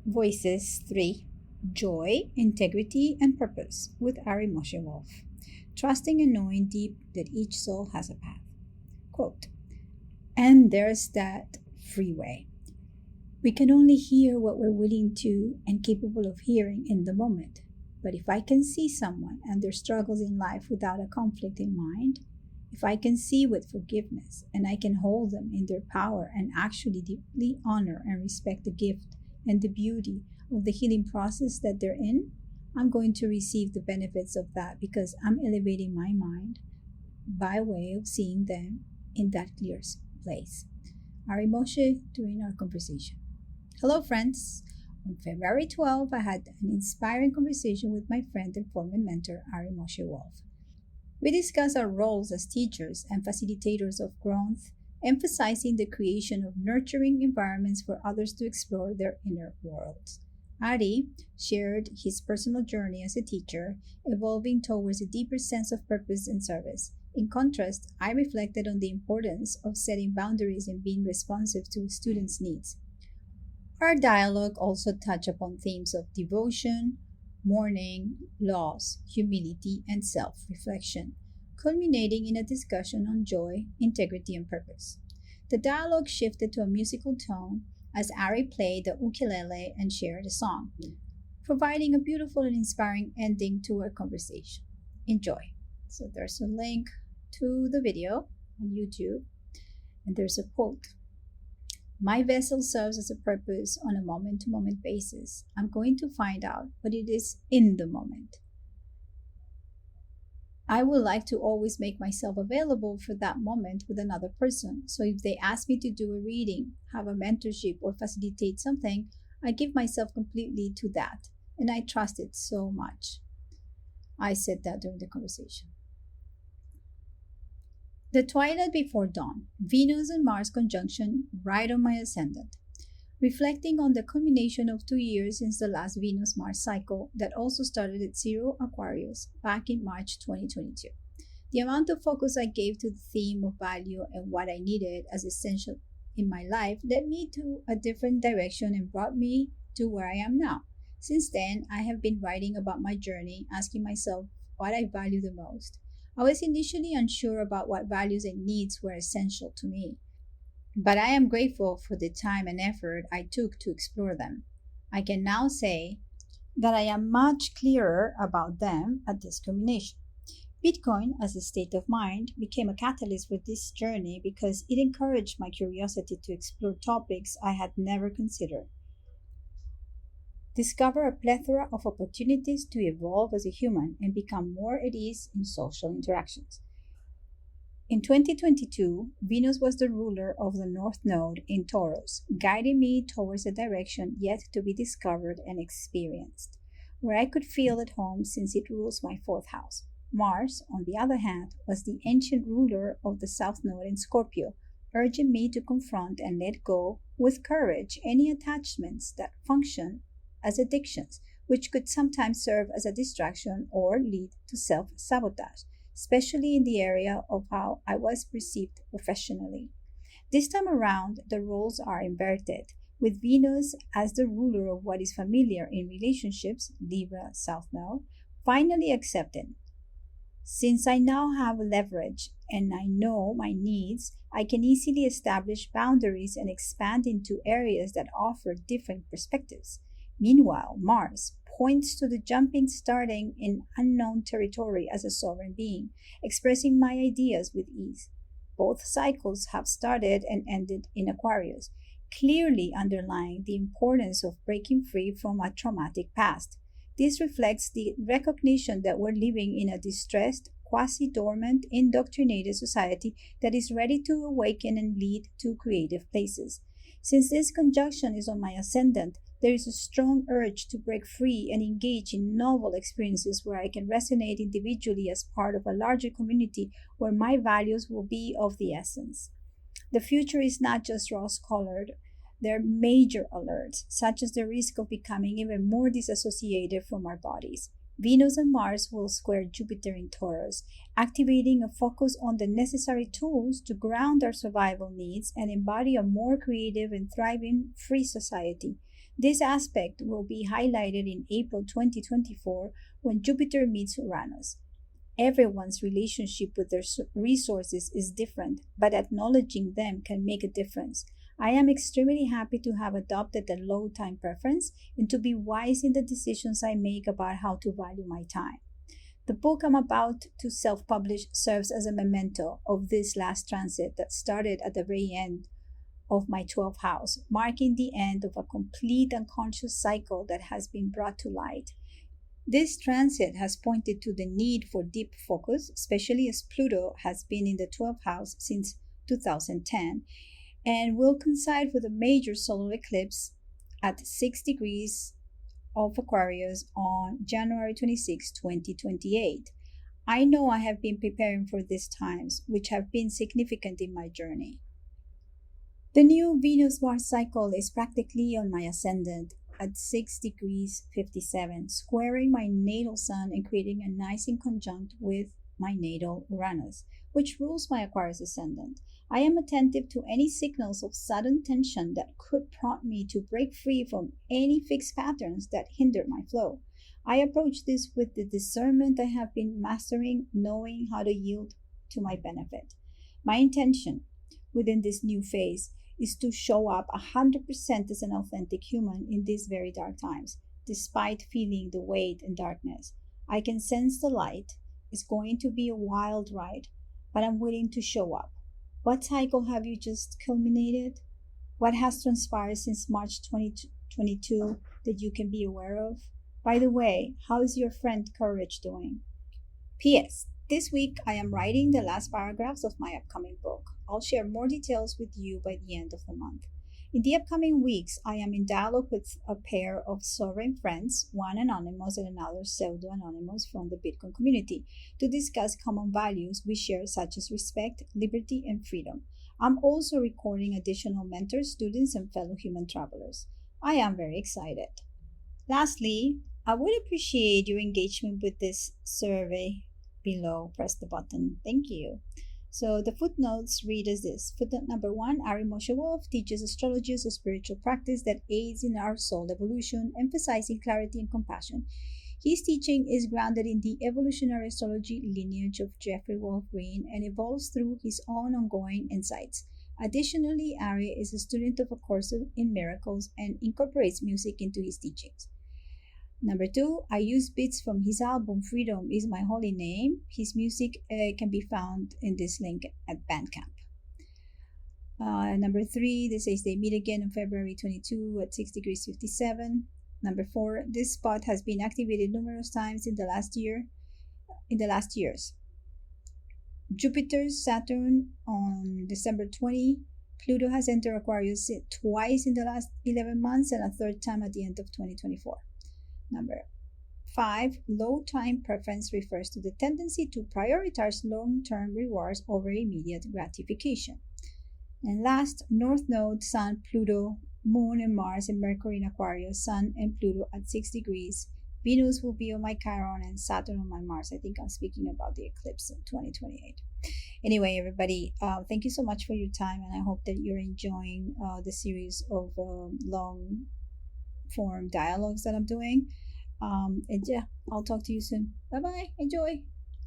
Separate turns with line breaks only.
VOiCES 3, JoY, Integrity, and Purpose with Ari Moshe Wolfe. Trusting and knowing deep that each soul has a path. Quote, and there's that freeway. We can only hear what we're willing to and capable of hearing in the moment. But if I can see someone and their struggles in life without a conflict in mind, if I can see with forgiveness and I can hold them in their power and actually deeply honor and respect the gift and the beauty of the healing process that they're in, I'm going to receive the benefits of that because I'm elevating my mind by way of seeing them in that clear place. Ari Moshe during our conversation. Hello friends. On February 12, I had an inspiring conversation with my friend and former mentor, Ari Moshe Wolfe. We discussed our roles as teachers and facilitators of growth, emphasizing the creation of nurturing environments for others to explore their inner worlds. Ari shared his personal journey as a teacher, evolving towards a deeper sense of purpose and service. In contrast, I reflected on the importance of setting boundaries and being responsive to students' needs. Our dialogue also touched upon themes of devotion, mourning, loss, humility, and self-reflection, culminating in a discussion on joy, integrity, and purpose. The dialogue shifted to a musical tone as Ari played the ukulele and shared a song, providing a beautiful and inspiring ending to our conversation. Enjoy. So there's a link to the video on YouTube, and there's a quote. My vessel serves as a purpose on a moment-to-moment basis. I'm going to find out what it is in the moment. I would like to always make myself available for that moment with another person. So if they ask me to do a reading, have a mentorship, or facilitate something, I give myself completely to that. And I trust it so much. I said that during the conversation. The twilight before dawn, Venus and Mars conjunction right on my ascendant. Reflecting on the culmination of 2 years since the last Venus-Mars cycle that also started at 0 Aquarius back in March 2022. The amount of focus I gave to the theme of value and what I needed as essential in my life led me to a different direction and brought me to where I am now. Since then, I have been writing about my journey, asking myself what I value the most. I was initially unsure about what values and needs were essential to me, but I am grateful for the time and effort I took to explore them. I can now say that I am much clearer about them at this culmination. Bitcoin, as a state of mind, became a catalyst for this journey because it encouraged my curiosity to explore topics I had never considered. Discover a plethora of opportunities to evolve as a human and become more at ease in social interactions. In 2022, Venus was the ruler of the North Node in Taurus, guiding me towards a direction yet to be discovered and experienced, where I could feel at home since it rules my 4th house. Mars, on the other hand, was the ancient ruler of the South Node in Scorpio, urging me to confront and let go with courage any attachments that function as addictions, which could sometimes serve as a distraction or lead to self-sabotage, especially in the area of how I was perceived professionally. This time around, the roles are inverted, with Venus as the ruler of what is familiar in relationships, Libra, South Node, finally accepted. Since I now have leverage and I know my needs, I can easily establish boundaries and expand into areas that offer different perspectives. Meanwhile, Mars points to the starting in unknown territory as a sovereign being, expressing my ideas with ease. Both cycles have started and ended in Aquarius, clearly underlying the importance of breaking free from a traumatic past. This reflects the recognition that we're living in a distressed, quasi-dormant, indoctrinated society that is ready to awaken and lead to creative places. Since this conjunction is on my ascendant, there is a strong urge to break free and engage in novel experiences where I can resonate individually as part of a larger community where my values will be of the essence. The future is not just rose-colored. There are major alerts, such as the risk of becoming even more disassociated from our bodies. Venus and Mars will square Jupiter in Taurus, activating a focus on the necessary tools to ground our survival needs and embody a more creative and thriving free society. This aspect will be highlighted in April 2024 when Jupiter meets Uranus. Everyone's relationship with their resources is different, but acknowledging them can make a difference. I am extremely happy to have adopted the low time preference and to be wise in the decisions I make about how to value my time. The book I'm about to self-publish serves as a memento of this last transit that started at the very end of my 12th house, marking the end of a complete unconscious cycle that has been brought to light. This transit has pointed to the need for deep focus, especially as Pluto has been in the 12th house since 2010 and will coincide with a major solar eclipse at 6 degrees of Aquarius on January 26, 2028. I know I have been preparing for these times, which have been significant in my journey. The new Venus-Mars cycle is practically on my ascendant at 6 degrees 57, squaring my natal sun and creating a nice conjunct with my natal Uranus, which rules my Aquarius ascendant. I am attentive to any signals of sudden tension that could prompt me to break free from any fixed patterns that hinder my flow. I approach this with the discernment I have been mastering, knowing how to yield to my benefit. My intention within this new phase is to show up 100% as an authentic human in these very dark times, despite feeling the weight and darkness. I can sense the light. It's going to be a wild ride, but I'm willing to show up. What cycle have you just culminated? What has transpired since March 2022 that you can be aware of? By the way, how is your friend Courage doing? P.S. This week, I am writing the last paragraphs of my upcoming book. I'll share more details with you by the end of the month. In the upcoming weeks, I am in dialogue with a pair of sovereign friends, one anonymous and another pseudo-anonymous from the Bitcoin community, to discuss common values we share such as respect, liberty, and freedom. I'm also recording additional mentors, students, and fellow human travelers. I am very excited. Lastly, I would appreciate your engagement with this survey below. Press the button. Thank you. So the footnotes read as this. Footnote number 1, Ari Moshe Wolfe teaches astrology as a spiritual practice that aids in our soul evolution, emphasizing clarity and compassion. His teaching is grounded in the evolutionary astrology lineage of Jeffrey Wolf Green and evolves through his own ongoing insights. Additionally, Ari is a student of A Course in Miracles and incorporates music into his teachings. Number 2, I use bits from his album Freedom is My Holy Name. His music can be found in this link at Bandcamp. Number 3, this says they meet again on February 22 at 6 degrees 57. Number 4, this spot has been activated numerous times in the last years. Jupiter, Saturn on December 20. Pluto has entered Aquarius twice in the last 11 months and a third time at the end of 2024. Number 5, low time preference refers to the tendency to prioritize long-term rewards over immediate gratification. And last, North Node, Sun, Pluto, Moon, and Mars, and Mercury in Aquarius, Sun and Pluto at 6 degrees. Venus will be on my Chiron and Saturn on my Mars. I think I'm speaking about the eclipse in 2028. Anyway, everybody, thank you so much for your time, and I hope that you're enjoying the series of long form dialogues that I'm doing. And yeah, I'll talk to you soon. Bye bye. Enjoy.